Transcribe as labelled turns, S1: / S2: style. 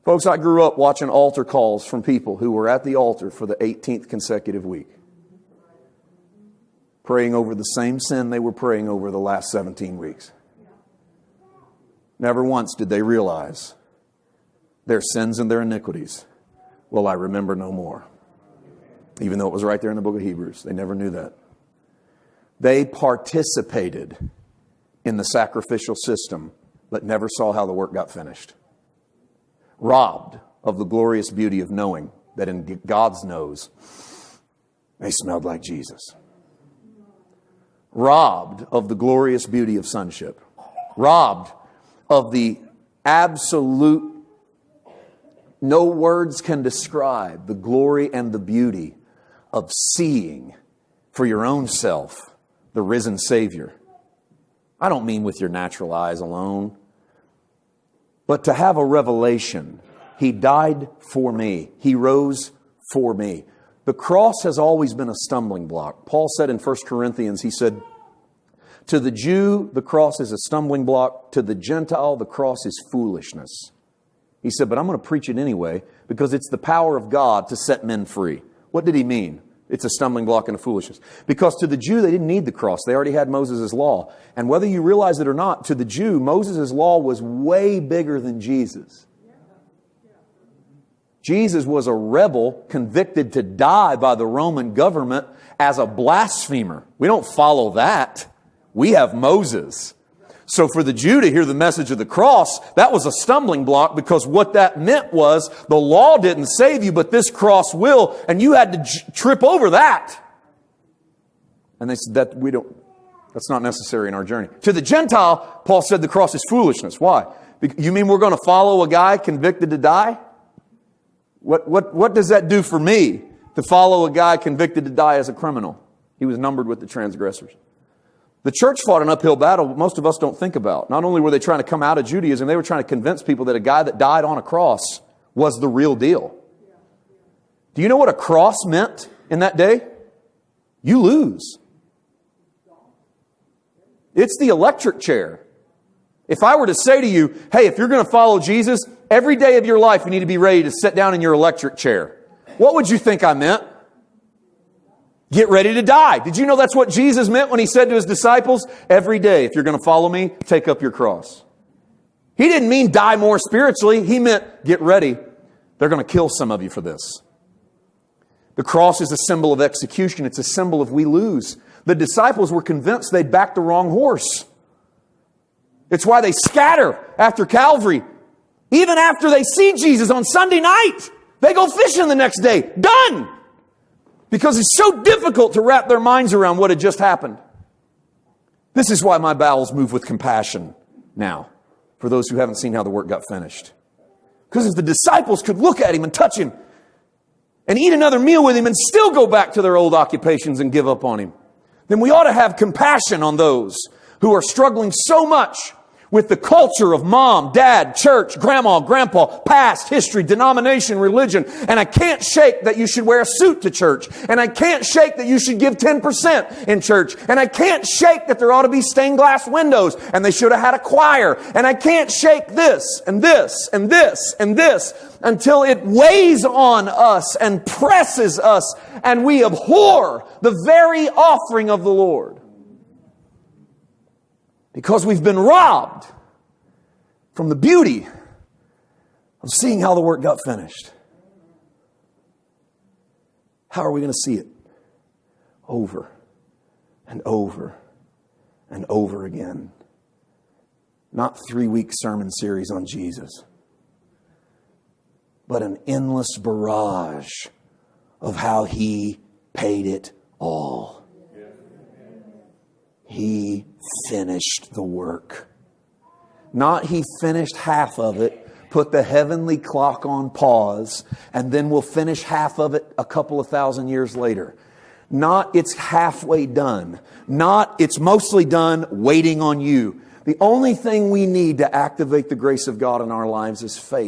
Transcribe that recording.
S1: Folks, I grew up watching altar calls from people who were at the altar for the 18th consecutive week, praying over the same sin they were praying over the last 17 weeks. Never once did they realize their sins and their iniquities will I remember no more. Even though it was right there in the book of Hebrews, they never knew that. They participated in the sacrificial system, but never saw how the work got finished. Robbed of the glorious beauty of knowing that in God's nose, they smelled like Jesus. Robbed of the glorious beauty of sonship. Robbed of the absolute, no words can describe the glory and the beauty of seeing for your own self the risen Savior. I don't mean with your natural eyes alone, but to have a revelation. He died for me. He rose for me. The cross has always been a stumbling block. Paul said in 1 Corinthians, he said, to the Jew, the cross is a stumbling block. To the Gentile, the cross is foolishness. He said, but I'm going to preach it anyway because it's the power of God to set men free. What did he mean? It's a stumbling block and a foolishness. Because to the Jew, they didn't need the cross. They already had Moses' law. And whether you realize it or not, to the Jew, Moses' law was way bigger than Jesus. Jesus was a rebel convicted to die by the Roman government as a blasphemer. We don't follow that. We have Moses. So for the Jew to hear the message of the cross, that was a stumbling block because what that meant was the law didn't save you, but this cross will, and you had to trip over that. And they said that's not necessary in our journey. To the Gentile, Paul said the cross is foolishness. Why? You mean we're going to follow a guy convicted to die? What does that do for me to follow a guy convicted to die as a criminal? He was numbered with the transgressors. The church fought an uphill battle most of us don't think about. Not only were they trying to come out of Judaism, they were trying to convince people that a guy that died on a cross was the real deal. Do you know what a cross meant in that day? You lose. It's the electric chair. If I were to say to you, hey, if you're going to follow Jesus, every day of your life you need to be ready to sit down in your electric chair. What would you think I meant? Get ready to die. Did you know that's what Jesus meant when he said to his disciples, every day, if you're going to follow me, take up your cross. He didn't mean die more spiritually. He meant get ready. They're going to kill some of you for this. The cross is a symbol of execution. It's a symbol of we lose. The disciples were convinced they'd backed the wrong horse. It's why they scatter after Calvary. Even after they see Jesus on Sunday night, they go fishing the next day. Done! Because it's so difficult to wrap their minds around what had just happened. This is why my bowels move with compassion now for those who haven't seen how the work got finished. Because if the disciples could look at him and touch him and eat another meal with him and still go back to their old occupations and give up on him, then we ought to have compassion on those who are struggling so much with the culture of mom, dad, church, grandma, grandpa, past, history, denomination, religion. And I can't shake that you should wear a suit to church. And I can't shake that you should give 10% in church. And I can't shake that there ought to be stained glass windows and they should have had a choir. And I can't shake this and this and this and this until it weighs on us and presses us and we abhor the very offering of the Lord. Because we've been robbed from the beauty of seeing how the work got finished. How are we going to see it? Over and over and over again. Not 3-week sermon series on Jesus, but an endless barrage of how he paid it all. He finished the work. Not he finished half of it, put the heavenly clock on pause, and then we'll finish half of it a couple of thousand years later. Not it's halfway done. Not it's mostly done waiting on you. The only thing we need to activate the grace of God in our lives is faith.